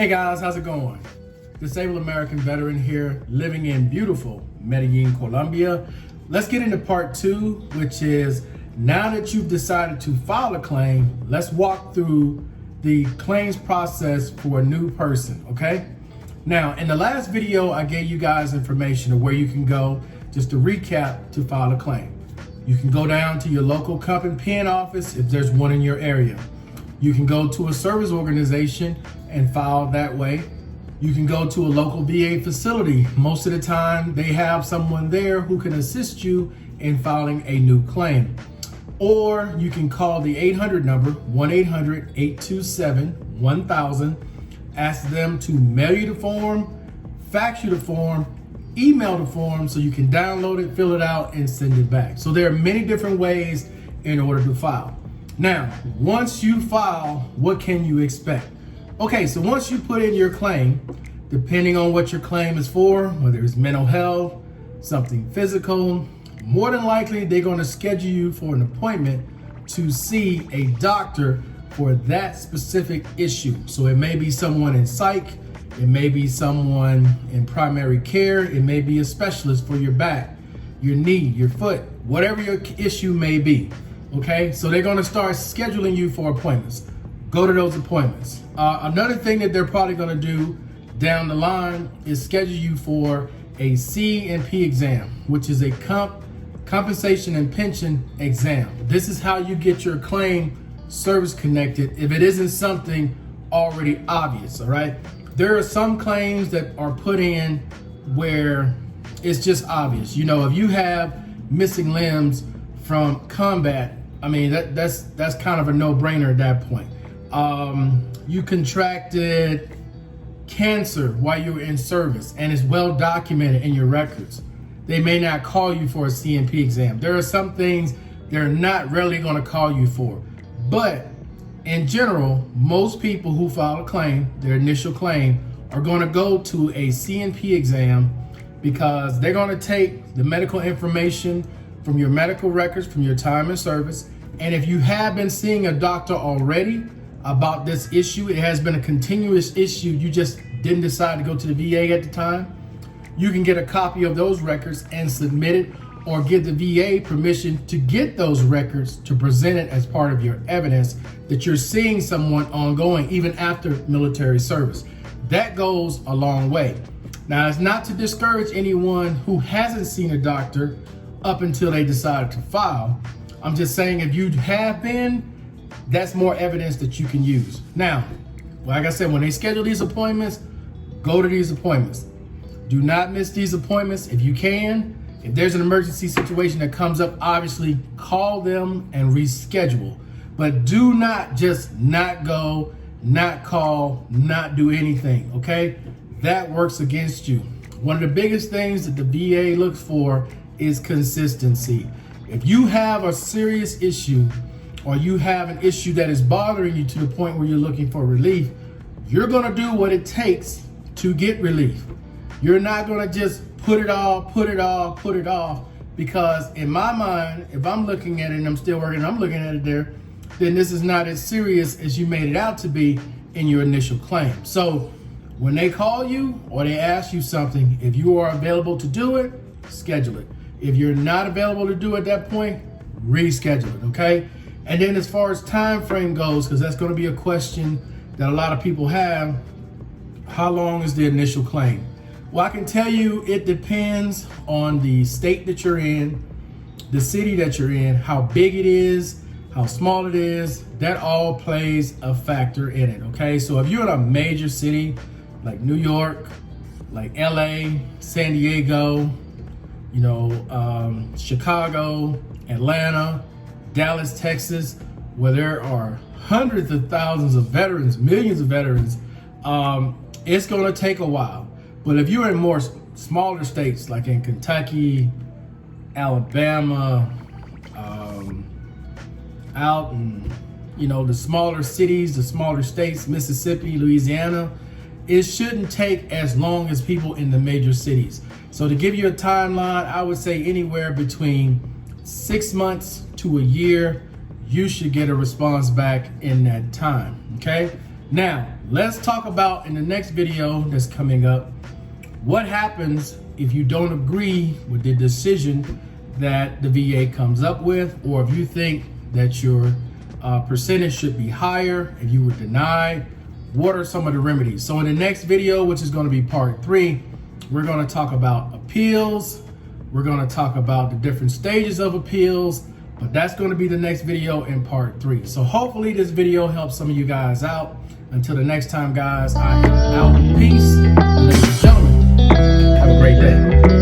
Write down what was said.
Hey guys, how's it going? Disabled American veteran here, living in beautiful Medellin, Colombia. Let's get into part 2, which is now that you've decided to file a claim, let's walk through the claims process for a new person, okay? Now, in the last video, I gave you guys information of where you can go, just to recap, to file a claim. You can go down to your local comp and pen office if there's one in your area. You can go to a service organization and file that way. You can go to a local VA facility. Most of the time, they have someone there who can assist you in filing a new claim. Or you can call the 800 number, 1-800-827-1000, ask them to mail you the form, fax you the form, email the form so you can download it, fill it out, and send it back. So there are many different ways in order to file. Now, once you file, what can you expect? Okay, so once you put in your claim, depending on what your claim is for, whether it's mental health, something physical, more than likely they're going to schedule you for an appointment to see a doctor for that specific issue. So it may be someone in psych, it may be someone in primary care, it may be a specialist for your back, your knee, your foot, whatever your issue may be. Okay, so they're going to start scheduling you for appointments. Go to those appointments. Another thing that they're probably going to do down the line is schedule you for a C&P exam, which is a compensation and pension exam. This is how you get your claim service connected if it isn't something already obvious, all right? There are some claims that are put in where it's just obvious. You know, if you have missing limbs from combat, I mean, that's kind of a no-brainer at that point. You contracted cancer while you were in service and it's well documented in your records. They may not call you for a C&P exam. There are some things they're not really going to call you for. But in general, most people who file a claim, their initial claim, are going to go to a C&P exam because they're going to take the medical information from your medical records, from your time in service. And if you have been seeing a doctor already about this issue, it has been a continuous issue, you just didn't decide to go to the VA at the time, you can get a copy of those records and submit it, or give the VA permission to get those records to present it as part of your evidence that you're seeing someone ongoing, even after military service. That goes a long way. Now, it's not to discourage anyone who hasn't seen a doctor up until they decided to file. I'm just saying if you have been, that's more evidence that you can use. Now, like I said, when they schedule these appointments, go to these appointments. Do not miss these appointments if you can. If there's an emergency situation that comes up, obviously call them and reschedule. But do not just not go, not call, not do anything, okay? That works against you. One of the biggest things that the VA looks for is consistency. If you have a serious issue or you have an issue that is bothering you to the point where you're looking for relief, you're gonna do what it takes to get relief. You're not gonna just put it off, because in my mind, if I'm looking at it and I'm still working, I'm looking at it there, then this is not as serious as you made it out to be in your initial claim. So when they call you or they ask you something, if you are available to do it, schedule it. If you're not available to do it at that point, reschedule it, okay? And then as far as time frame goes, because that's gonna be a question that a lot of people have, how long is the initial claim? Well, I can tell you it depends on the state that you're in, the city that you're in, how big it is, how small it is. That all plays a factor in it, okay? So if you're in a major city like New York, like LA, San Diego, you know, Chicago, Atlanta, Dallas, Texas, where there are hundreds of thousands of veterans, millions of veterans, it's gonna take a while. But if you're in more smaller states, like in Kentucky, Alabama, out in, you know, the smaller cities, the smaller states, Mississippi, Louisiana, it shouldn't take as long as people in the major cities. So to give you a timeline, I would say anywhere between 6 months to a year, you should get a response back in that time, okay? Now, let's talk about in the next video that's coming up, what happens if you don't agree with the decision that the VA comes up with, or if you think that your percentage should be higher and you were denied. What are some of the remedies? So in the next video, which is going to be part 3, we're going to talk about appeals. We're going to talk about the different stages of appeals, but that's going to be the next video in part 3. So hopefully this video helps some of you guys out. Until the next time, guys, I am out. Peace. Ladies and gentlemen, have a great day.